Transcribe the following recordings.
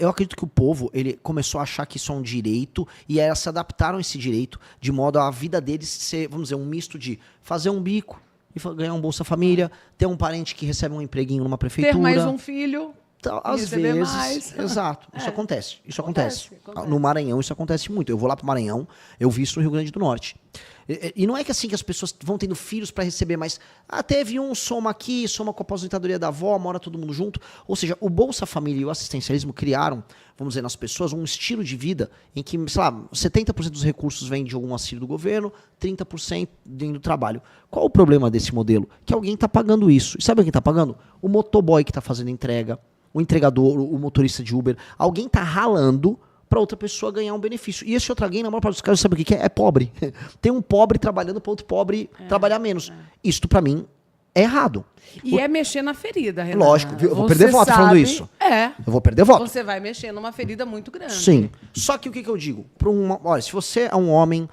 eu acredito que o povo, ele começou a achar que isso é um direito e elas se adaptaram a esse direito de modo a vida deles ser, vamos dizer, um misto de fazer um bico e ganhar um Bolsa Família, ter um parente que recebe um empreguinho numa prefeitura. Ter mais um filho. Então, às vezes, mais. Exato, isso acontece. Isso acontece. No Maranhão isso acontece muito. Eu vou lá pro Maranhão, eu vi isso no Rio Grande do Norte. E não é que assim que as pessoas vão tendo filhos para receber, mas teve um, soma aqui, soma com a aposentadoria da avó, mora todo mundo junto. Ou seja, o Bolsa Família e o assistencialismo criaram, vamos dizer, nas pessoas um estilo de vida em que, sei lá, 70% dos recursos vem de algum auxílio do governo, 30% vem do trabalho. Qual o problema desse modelo? Que alguém está pagando isso. E sabe quem está pagando? O motoboy que está fazendo entrega, o entregador, o motorista de Uber. Alguém está ralando para outra pessoa ganhar um benefício. E esse outro alguém, na maior parte dos casos, sabe o que é? É pobre. Tem um pobre trabalhando para outro pobre trabalhar menos. Isto, para mim, é errado. E é mexer na ferida, Renan. Lógico, eu vou perder voto falando isso. Eu vou perder voto. Você vai mexer numa ferida muito grande. Sim. Só que o que eu digo? Olha, se você é um homem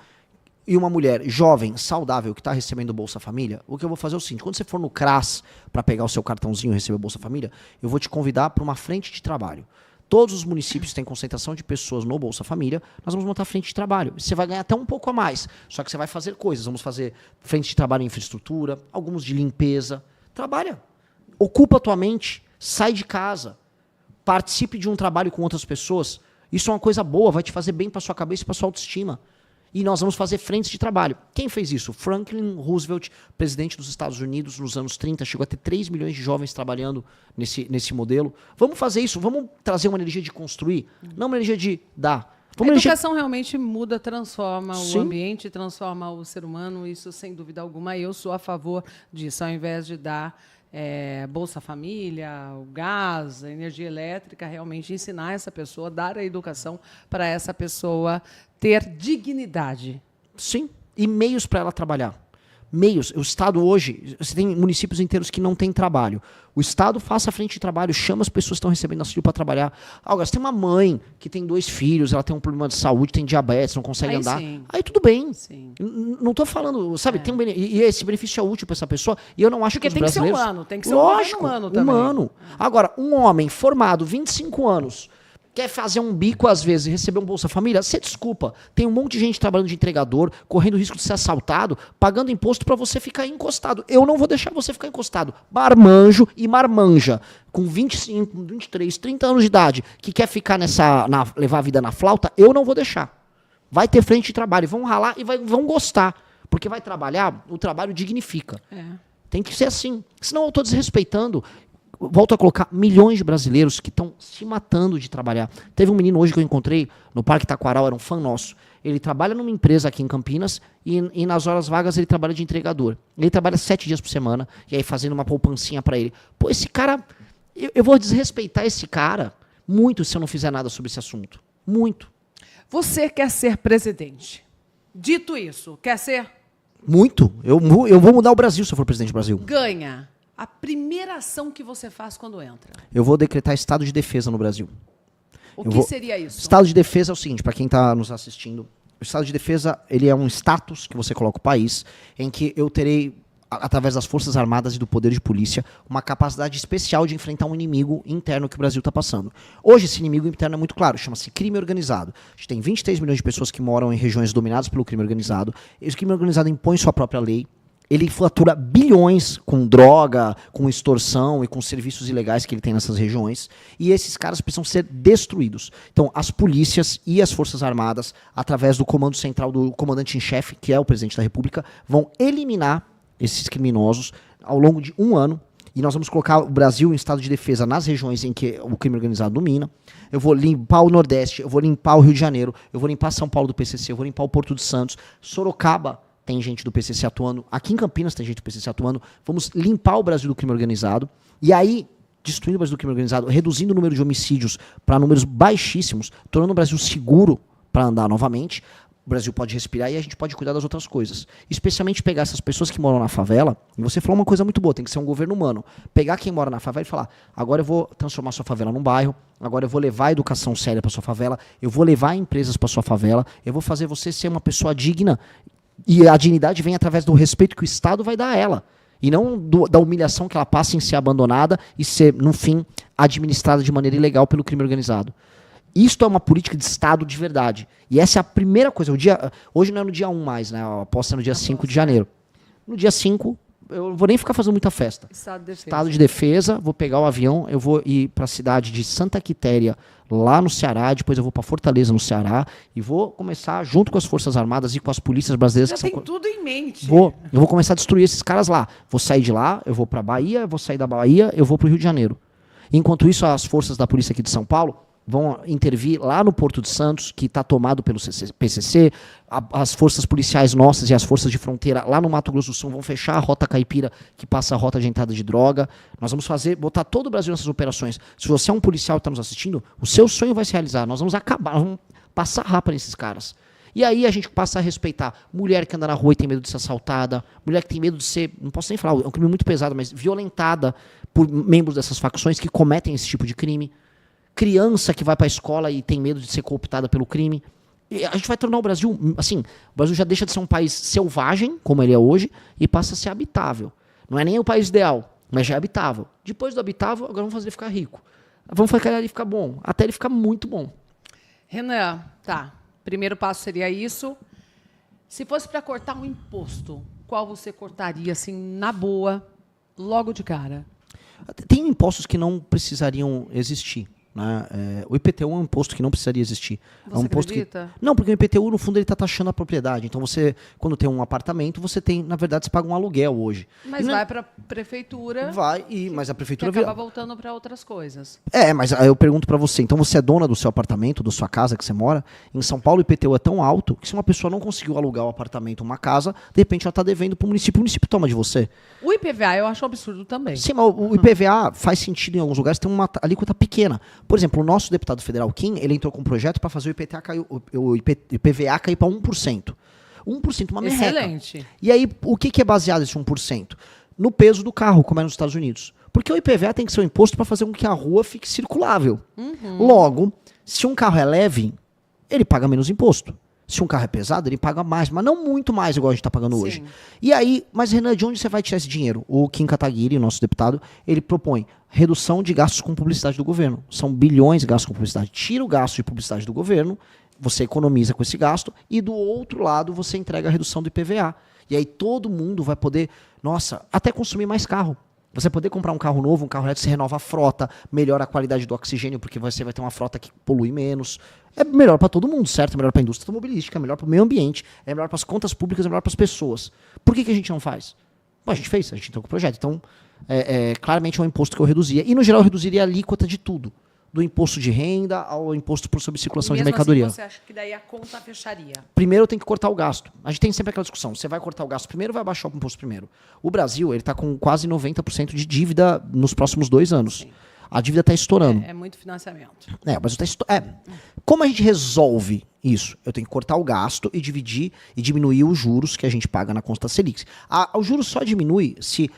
e uma mulher jovem, saudável, que está recebendo Bolsa Família, o que eu vou fazer é o seguinte: quando você for no CRAS para pegar o seu cartãozinho e receber Bolsa Família, eu vou te convidar para uma frente de trabalho. Todos os municípios têm concentração de pessoas no Bolsa Família, nós vamos montar frente de trabalho. Você vai ganhar até um pouco a mais, só que você vai fazer coisas. Vamos fazer frente de trabalho em infraestrutura, alguns de limpeza. Trabalha. Ocupa a tua mente, sai de casa, participe de um trabalho com outras pessoas. Isso é uma coisa boa, vai te fazer bem para sua cabeça e para sua autoestima. E nós vamos fazer frentes de trabalho. Quem fez isso? Franklin Roosevelt, presidente dos Estados Unidos nos anos 30, chegou a ter 3 milhões de jovens trabalhando nesse modelo. Vamos fazer isso, vamos trazer uma energia de construir, não uma energia de dar. A educação realmente muda, transforma o ambiente, transforma o ser humano, isso sem dúvida alguma. Eu sou a favor disso, ao invés de dar Bolsa Família, o gás, a energia elétrica, realmente ensinar essa pessoa, dar a educação para essa pessoa ter dignidade. Sim, e meios para ela trabalhar. Meios. O Estado hoje, você tem municípios inteiros que não têm trabalho. O Estado faça a frente de trabalho, chama as pessoas que estão recebendo auxílio para trabalhar. Agora, você tem uma mãe que tem 2 filhos, ela tem um problema de saúde, tem diabetes, não consegue andar. Sim. Aí tudo bem. Sim. Não estou falando, sabe, tem e esse benefício é útil para essa pessoa, e eu não acho que os brasileiros... Porque tem que ser humano, tem que ser um governo humano também. Humano. Agora, um homem formado, 25 anos... quer fazer um bico às vezes e receber um Bolsa Família, você desculpa. Tem um monte de gente trabalhando de entregador, correndo o risco de ser assaltado, pagando imposto para você ficar encostado. Eu não vou deixar você ficar encostado. Marmanjo e marmanja, com 25, 23, 30 anos de idade, que quer ficar levar a vida na flauta, eu não vou deixar. Vai ter frente de trabalho, vão ralar e vão gostar. Porque vai trabalhar, o trabalho dignifica. Tem que ser assim. Senão eu estou desrespeitando... Volto a colocar milhões de brasileiros que estão se matando de trabalhar. Teve um menino hoje que eu encontrei no Parque Taquaral, era um fã nosso. Ele trabalha numa empresa aqui em Campinas e nas horas vagas ele trabalha de entregador. Ele trabalha 7 dias por semana e aí fazendo uma poupancinha para ele. Pô, esse cara... Eu vou desrespeitar esse cara muito se eu não fizer nada sobre esse assunto. Muito. Você quer ser presidente. Dito isso, quer ser? Muito. Eu vou mudar o Brasil se eu for presidente do Brasil. Ganha. A primeira ação que você faz quando entra? Eu vou decretar estado de defesa no Brasil. O que seria isso? Estado de defesa é o seguinte, para quem está nos assistindo, o estado de defesa ele é um status que você coloca o país, em que eu terei, através das Forças Armadas e do poder de polícia, uma capacidade especial de enfrentar um inimigo interno que o Brasil está passando. Hoje esse inimigo interno é muito claro, chama-se crime organizado. A gente tem 23 milhões de pessoas que moram em regiões dominadas pelo crime organizado. Esse crime organizado impõe sua própria lei. Ele fatura bilhões com droga, com extorsão e com serviços ilegais que ele tem nessas regiões. E esses caras precisam ser destruídos. Então, as polícias e as Forças Armadas, através do comando central do comandante em chefe, que é o presidente da República, vão eliminar esses criminosos ao longo de 1 ano. E nós vamos colocar o Brasil em estado de defesa nas regiões em que o crime organizado domina. Eu vou limpar o Nordeste, eu vou limpar o Rio de Janeiro, eu vou limpar São Paulo do PCC, eu vou limpar o Porto de Santos, Sorocaba. Tem gente do PCC atuando. Aqui em Campinas tem gente do PCC atuando. Vamos limpar o Brasil do crime organizado. E aí, destruindo o Brasil do crime organizado, reduzindo o número de homicídios para números baixíssimos, tornando o Brasil seguro para andar novamente, o Brasil pode respirar e a gente pode cuidar das outras coisas. Especialmente pegar essas pessoas que moram na favela, e você falou uma coisa muito boa, tem que ser um governo humano. Pegar quem mora na favela e falar, agora eu vou transformar sua favela num bairro, agora eu vou levar a educação séria para sua favela, eu vou levar empresas para sua favela, eu vou fazer você ser uma pessoa digna. E a dignidade vem através do respeito que o Estado vai dar a ela. E não da humilhação que ela passa em ser abandonada e ser, no fim, administrada de maneira ilegal pelo crime organizado. Isto é uma política de Estado de verdade. E essa é a primeira coisa. Hoje não é no dia 1 mais, né? A posse é no dia 5 de janeiro. No dia 5, eu vou nem ficar fazendo muita festa. Estado de defesa, vou pegar o avião, eu vou ir para a cidade de Santa Quitéria, lá no Ceará, depois eu vou para Fortaleza, no Ceará, e vou começar, junto com as Forças Armadas e com as polícias brasileiras... Já tem tudo em mente. Eu vou começar a destruir esses caras lá. Vou sair de lá, eu vou para Bahia, eu vou sair da Bahia, eu vou para o Rio de Janeiro. Enquanto isso, as forças da polícia aqui de São Paulo vão intervir lá no Porto de Santos, que está tomado pelo PCC, as forças policiais nossas e as forças de fronteira lá no Mato Grosso do Sul vão fechar a rota caipira, que passa a rota de entrada de droga. Nós vamos botar todo o Brasil nessas operações. Se você é um policial que está nos assistindo, o seu sonho vai se realizar. Nós vamos vamos passar rapa nesses caras. E aí a gente passa a respeitar mulher que anda na rua e tem medo de ser assaltada, mulher que tem medo de ser, não posso nem falar, é um crime muito pesado, mas violentada por membros dessas facções que cometem esse tipo de crime. Criança que vai para a escola e tem medo de ser cooptada pelo crime. E a gente vai tornar o Brasil, assim, o Brasil já deixa de ser um país selvagem, como ele é hoje, e passa a ser habitável. Não é nem o país ideal, mas já é habitável. Depois do habitável, agora vamos fazer ele ficar rico. Vamos fazer ele ficar bom, até ele ficar muito bom. Renan, tá. Primeiro passo seria isso. Se fosse para cortar um imposto, qual você cortaria, assim, na boa, logo de cara? Tem impostos que não precisariam existir. Né? O IPTU é um imposto que não precisaria existir. Você é um imposto acredita? Não, porque o IPTU, no fundo, ele está taxando a propriedade. Então, você, quando tem um apartamento, você tem, na verdade, você paga um aluguel hoje. Mas vai para a prefeitura. Mas a prefeitura... Que acaba voltando para outras coisas. Mas aí eu pergunto para você, então você é dona do seu apartamento, da sua casa que você mora? Em São Paulo, o IPTU é tão alto que se uma pessoa não conseguiu alugar o apartamento, uma casa, de repente ela está devendo para o município toma de você. O IPVA eu acho um absurdo também. Sim, mas o IPVA faz sentido em alguns lugares, tem uma alíquota pequena. Por exemplo, o nosso deputado federal Kim, ele entrou com um projeto para fazer o IPVA cair para 1%. 1%, uma merreca. Excelente. E aí, o que é baseado esse 1%? No peso do carro, como é nos Estados Unidos. Porque o IPVA tem que ser um imposto para fazer com que a rua fique circulável. Logo, se um carro é leve, ele paga menos imposto. Se um carro é pesado, ele paga mais, mas não muito mais, igual a gente está pagando hoje. E aí, mas Renan, de onde você vai tirar esse dinheiro? O Kim Kataguiri, nosso deputado, ele propõe redução de gastos com publicidade do governo. São bilhões de gastos com publicidade. Tira o gasto de publicidade do governo, você economiza com esse gasto, e do outro lado você entrega a redução do IPVA. E aí todo mundo vai poder, até consumir mais carro. Você poder comprar um carro novo, um carro elétrico, você renova a frota, melhora a qualidade do oxigênio, porque você vai ter uma frota que polui menos. É melhor para todo mundo, certo? É melhor para a indústria automobilística, é melhor para o meio ambiente, é melhor para as contas públicas, é melhor para as pessoas. Por que a gente não faz? Bom, a gente fez, a gente entrou com o projeto. Então, claramente é um imposto que eu reduzia. E, no geral, eu reduziria a alíquota de tudo. Do imposto de renda ao imposto sobre circulação de mercadoria. Assim, você acha que daí a conta fecharia? Primeiro eu tenho que cortar o gasto. A gente tem sempre aquela discussão. Você vai cortar o gasto primeiro ou vai baixar o imposto primeiro? O Brasil está com quase 90% de dívida nos próximos 2 anos. Sim. A dívida está estourando. É muito financiamento. O Brasil Como a gente resolve isso? Eu tenho que cortar o gasto e dividir e diminuir os juros que a gente paga na conta Selic. O juro só diminui se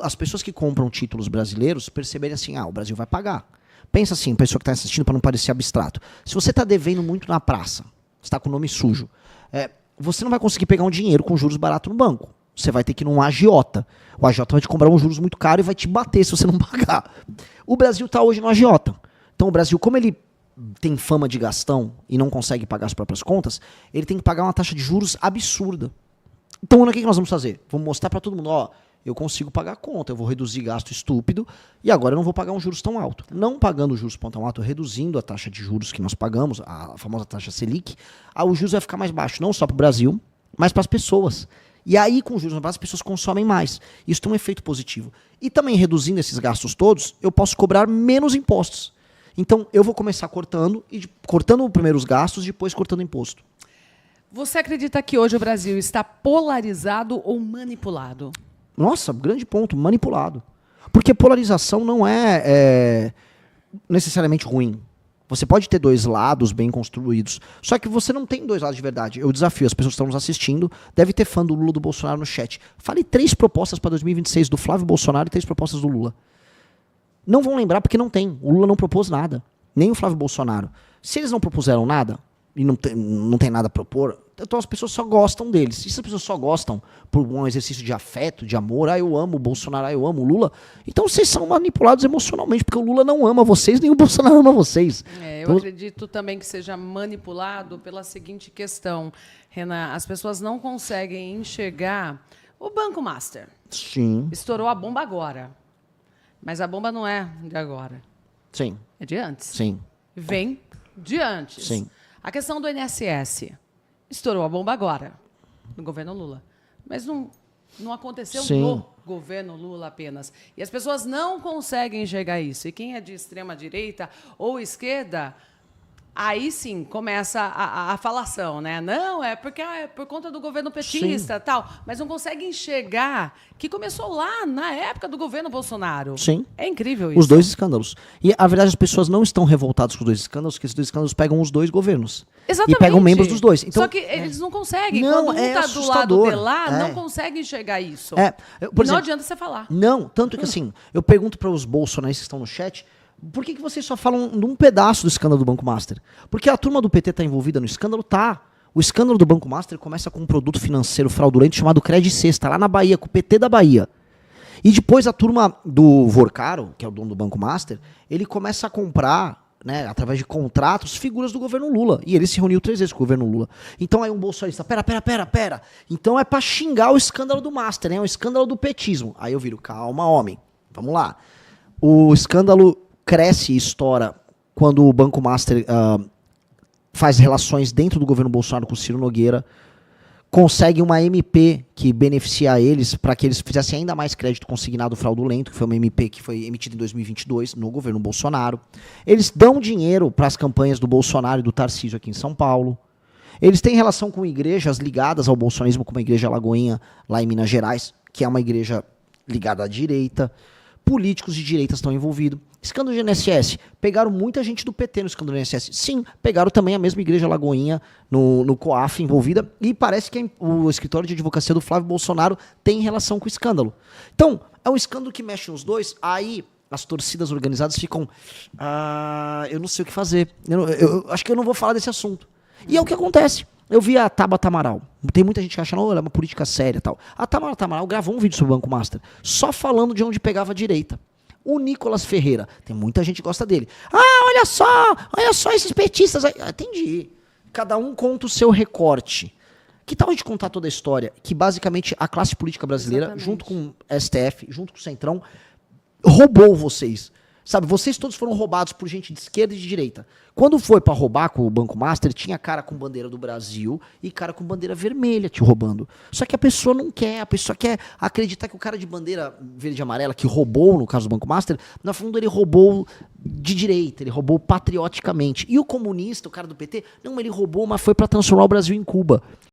as pessoas que compram títulos brasileiros perceberem assim, o Brasil vai pagar. Pensa assim, pessoa que está assistindo, para não parecer abstrato. Se você está devendo muito na praça, está com o nome sujo, você não vai conseguir pegar um dinheiro com juros baratos no banco. Você vai ter que ir num agiota. O agiota vai te cobrar uns juros muito caros e vai te bater se você não pagar. O Brasil está hoje no agiota. Então o Brasil, como ele tem fama de gastão e não consegue pagar as próprias contas, ele tem que pagar uma taxa de juros absurda. Então o que nós vamos fazer? Vamos mostrar para todo mundo, eu consigo pagar a conta, eu vou reduzir gasto estúpido e agora eu não vou pagar um juros tão alto. Não pagando juros tão alto, reduzindo a taxa de juros que nós pagamos, a famosa taxa Selic, o juros vai ficar mais baixo, não só para o Brasil, mas para as pessoas. E aí, com juros mais baixos, as pessoas consomem mais. Isso tem um efeito positivo. E também, reduzindo esses gastos todos, eu posso cobrar menos impostos. Então, eu vou começar cortando primeiro os gastos, depois cortando imposto. Você acredita que hoje o Brasil está polarizado ou manipulado? Nossa, grande ponto, manipulado. Porque polarização não é necessariamente ruim. Você pode ter 2 lados bem construídos, só que você não tem 2 lados de verdade. Eu desafio as pessoas que estão nos assistindo, deve ter fã do Lula, do Bolsonaro no chat. Fale 3 propostas para 2026 do Flávio Bolsonaro e 3 propostas do Lula. Não vão lembrar porque não tem. O Lula não propôs nada, nem o Flávio Bolsonaro. Se eles não propuseram nada, e não tem nada a propor, então as pessoas só gostam deles. E se as pessoas só gostam por um exercício de afeto, de amor, eu amo o Bolsonaro, eu amo o Lula, então vocês são manipulados emocionalmente, porque o Lula não ama vocês, nem o Bolsonaro ama vocês. Eu acredito também que seja manipulado pela seguinte questão, Renan, as pessoas não conseguem enxergar o Banco Master. Sim. Estourou a bomba agora, mas a bomba não é de agora. Sim. É de antes. Sim. Vem de antes. Sim. A questão do INSS. Estourou a bomba agora, no governo Lula. Mas não aconteceu no governo Lula apenas. E as pessoas não conseguem enxergar isso. E quem é de extrema-direita ou esquerda, aí sim começa a falação, né? Não, é porque é por conta do governo petista, tal. Mas não consegue enxergar que começou lá na época do governo Bolsonaro. Sim. É incrível isso. Os dois escândalos. E, a verdade, as pessoas não estão revoltadas com os dois escândalos, porque esses dois escândalos pegam os dois governos. Exatamente. E pegam membros dos dois. Então, só que eles não conseguem. Não, quando um é está do assustador. lado de lá, não consegue enxergar isso. Por exemplo, não adianta você falar. Não, tanto que assim, eu pergunto para os bolsonaristas que estão no chat, por que vocês só falam de um pedaço do escândalo do Banco Master? Porque a turma do PT está envolvida no escândalo? Tá. O escândalo do Banco Master começa com um produto financeiro fraudulento chamado Credit Sexta, lá na Bahia, com o PT da Bahia. E depois a turma do Vorcaro, que é o dono do Banco Master, ele começa a comprar, né, através de contratos, figuras do governo Lula. E ele se reuniu 3 vezes com o governo Lula. Então aí um bolsonarista, pera. Então é pra xingar o escândalo do Master, né? É o escândalo do petismo. Aí eu viro, calma, homem. Vamos lá. O escândalo cresce e estoura quando o Banco Master faz relações dentro do governo Bolsonaro com o Ciro Nogueira, consegue uma MP que beneficia eles para que eles fizessem ainda mais crédito consignado fraudulento, que foi uma MP que foi emitida em 2022 no governo Bolsonaro. Eles dão dinheiro para as campanhas do Bolsonaro e do Tarcísio aqui em São Paulo. Eles têm relação com igrejas ligadas ao bolsonarismo, como a Igreja Lagoinha, lá em Minas Gerais, que é uma igreja ligada à direita. Políticos de direita estão envolvidos. Escândalo de INSS. Pegaram muita gente do PT no escândalo do INSS. Sim, pegaram também a mesma Igreja Lagoinha no COAF envolvida. E parece que o escritório de advocacia do Flávio Bolsonaro tem relação com o escândalo. Então, é um escândalo que mexe nos dois. Aí as torcidas organizadas ficam... eu não sei o que fazer. Eu acho que eu não vou falar desse assunto. E é o que acontece. Eu vi a Tabata Amaral. Tem muita gente que acha, não, ela é uma política séria e tal. A Tabata Amaral gravou um vídeo sobre o Banco Master, só falando de onde pegava a direita. O Nicolas Ferreira, tem muita gente que gosta dele. Olha só esses petistas. Entendi. Cada um conta o seu recorte. Que tal a gente contar toda a história? Que basicamente a classe política brasileira, junto com o STF, junto com o Centrão, roubou vocês. Sabe, vocês todos foram roubados por gente de esquerda e de direita. Quando foi pra roubar com o Banco Master, tinha cara com bandeira do Brasil e cara com bandeira vermelha te roubando. Só que a pessoa não quer, a pessoa quer acreditar que o cara de bandeira verde e amarela, que roubou, no caso do Banco Master, no fundo ele roubou de direita, ele roubou patrioticamente. E o comunista, o cara do PT, não, ele roubou, mas foi pra transformar o Brasil em Cuba.